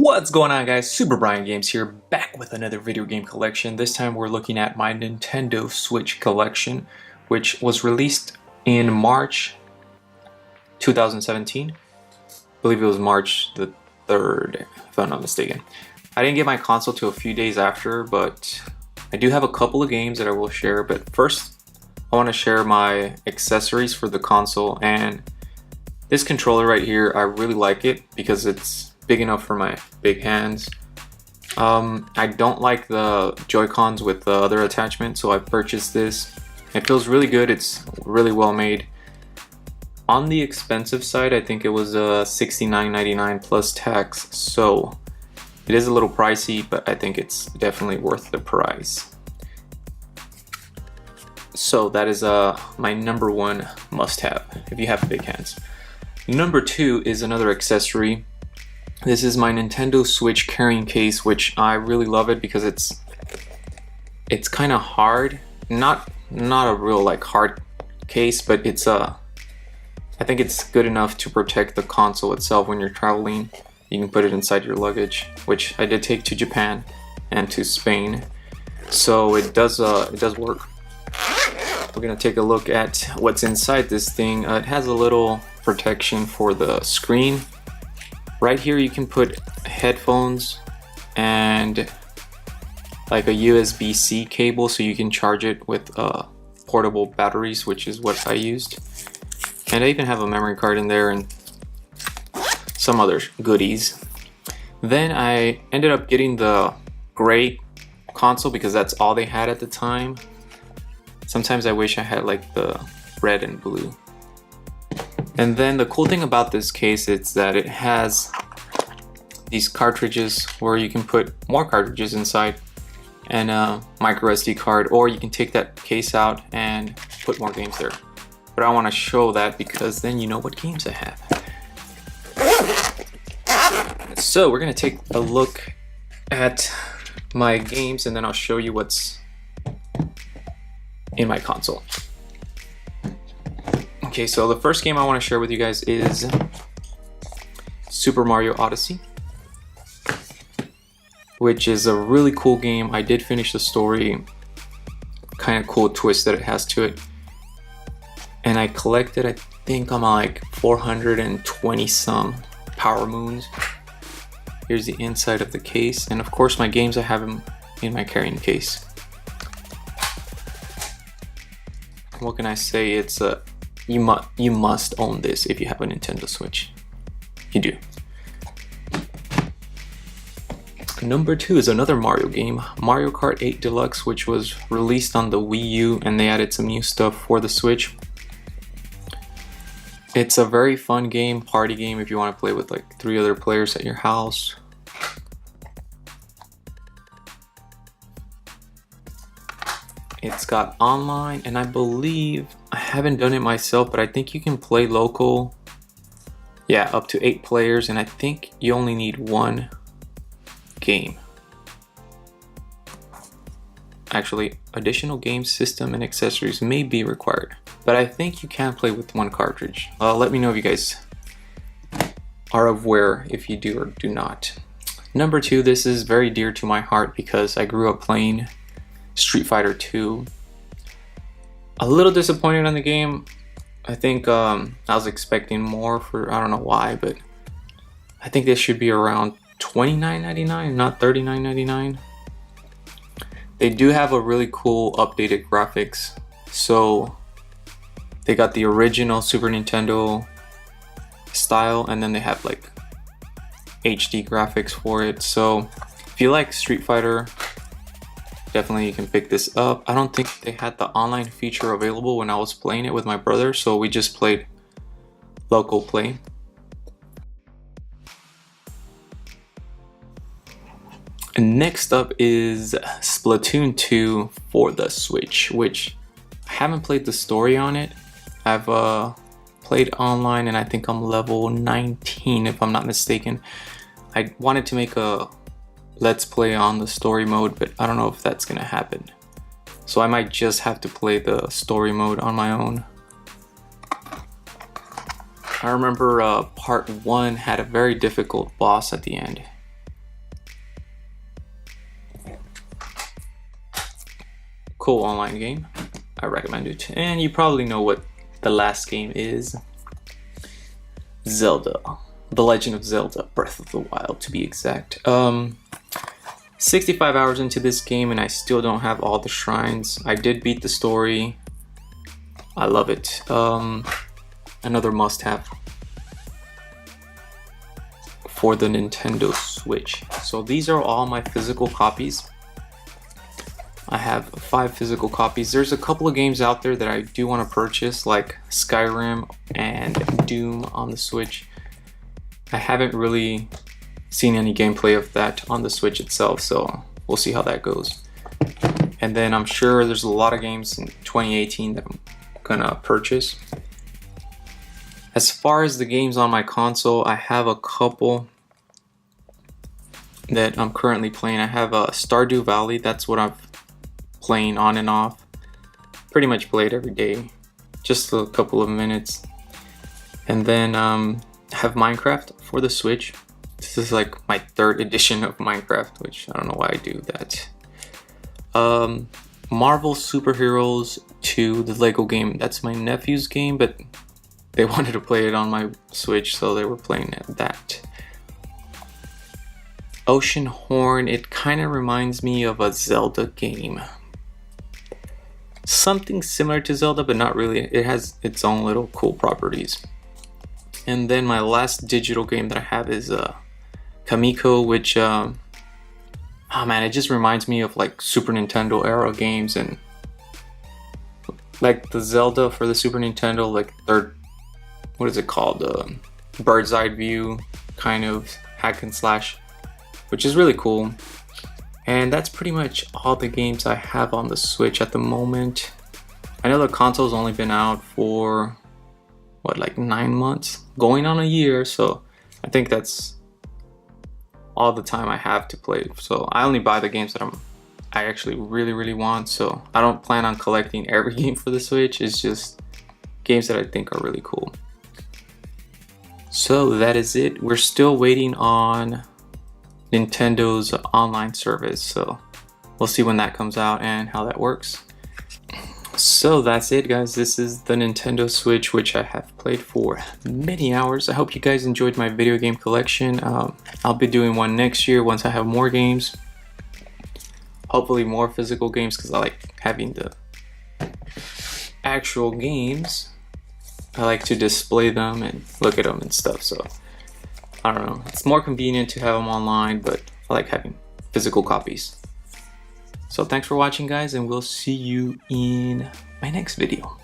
What's going on, guys? Super Brian Games here, back with another video game collection. This time we're looking at my Nintendo Switch collection, which was released in March 2017. I believe it was March the 3rd, if I'm not mistaken. I didn't get my console till a few days after, but I do have a couple of games that I will share. But first, I want to share my accessories for the console, and this controller right here, I really like it because it's big enough for my big hands. I don't like the Joy-Cons with the other attachment, so I purchased this. It feels really good. It's really well made. On the expensive side, I think it was $69.99 plus tax, so it is a little pricey, but I think it's definitely worth the price. So that is my number one must-have if you have big hands. Number two is another accessory. This is my Nintendo Switch carrying case, which I really love it because it's kind of hard. Not a real like hard case, but it's I think it's good enough to protect the console itself when you're traveling. You can put it inside your luggage, which I did take to Japan and to Spain, so it does work. We're gonna take a look at what's inside this thing. It has a little protection for the screen. Right here you can put headphones and like a USB-C cable, so you can charge it with portable batteries, which is what I used. And I even have a memory card in there and some other goodies. Then I ended up getting the gray console because that's all they had at the time. Sometimes I wish I had like the red and blue. And then the cool thing about this case is that it has these cartridges where you can put more cartridges inside and a micro SD card, or you can take that case out and put more games there. But I want to show that because then you know what games I have. So we're going to take a look at my games and then I'll show you what's in my console. Okay, so the first game I want to share with you guys is Super Mario Odyssey, which is a really cool game. I did finish the story, kind of cool twist that it has to it. And I collected, I think I'm like 420 some Power Moons. Here's the inside of the case, and of course my games I have them in my carrying case. What can I say? It's a you must own this if you have a Nintendo Switch. You do. Number two is another Mario game, Mario Kart 8 Deluxe, which was released on the Wii U, and they added some new stuff for the Switch. It's a very fun game, party game if you want to play with like 3 other players at your house. It's got online, and I believe, I haven't done it myself, but I think you can play local. Yeah, up to 8 players, and I think you only need 1 game. Actually, additional game system and accessories may be required, but I think you can play with 1 cartridge. Let me know if you guys are aware if you do or do not. Number 2, this is very dear to my heart because I grew up playing Street Fighter 2. A little disappointed on the game. I think I was expecting more for, I don't know why, but I think this should be around $29.99, not $39.99. They do have a really cool updated graphics. So they got the original Super Nintendo style, and then they have like HD graphics for it. So if you like Street Fighter, definitely you can pick this up. I don't think they had the online feature available when I was playing it with my brother, so we just played local play. And next up is Splatoon 2 for the Switch, which I haven't played the story on it. I've played online and I think I'm level 19 if I'm not mistaken. I wanted to make a let's play on the story mode, but I don't know if that's gonna happen. So I might just have to play the story mode on my own. I remember part 1 had a very difficult boss at the end. cool online game. I recommend it. And you probably know what the last game is. Zelda. The Legend of Zelda Breath of the Wild, to be exact. 65 hours into this game and I still don't have all the shrines. I did beat the story. I love it. Another must-have for the Nintendo Switch. So these are all my physical copies. I have 5 physical copies. There's a couple of games out there that I do want to purchase, like Skyrim and Doom on the Switch. I haven't really seen any gameplay of that on the Switch itself, so we'll see how that goes. And then I'm sure there's a lot of games in 2018 that I'm gonna purchase. As far as the games on my console, I have a couple that I'm currently playing. I have Stardew Valley. That's what I'm playing on and off. Pretty much play it every day, just a couple of minutes. And then I have Minecraft for the Switch. This is like my 3rd edition of Minecraft, which I don't know why I do that. Marvel Superheroes 2, the Lego game. That's my nephew's game, but they wanted to play it on my Switch, so they were playing that. Oceanhorn, it kind of reminds me of a Zelda game. Something similar to Zelda, but not really. It has its own little cool properties. And then my last digital game that I have is Kamiko, which, oh man, it just reminds me of like Super Nintendo era games, and like the Zelda for the Super Nintendo, like what is it called? Bird's eye view kind of hack and slash, which is really cool. And that's pretty much all the games I have on the Switch at the moment. I know the console's only been out for what, like 9 months, going on a year, so I think that's all the time I have to play. So I only buy the games that I actually really want, so I don't plan on collecting every game for the Switch. It's just games that I think are really cool. So that is it. We're still waiting on Nintendo's online service, so we'll see when that comes out and how that works. So that's it, guys. This is the Nintendo Switch, which I have played for many hours. I hope you guys enjoyed my video game collection. I'll be doing one next year once I have more games, hopefully more physical games, because I like having the actual games. I like to display them and look at them and stuff, so I don't know, it's more convenient to have them online, but I like having physical copies. So thanks for watching, guys, and we'll see you in my next video.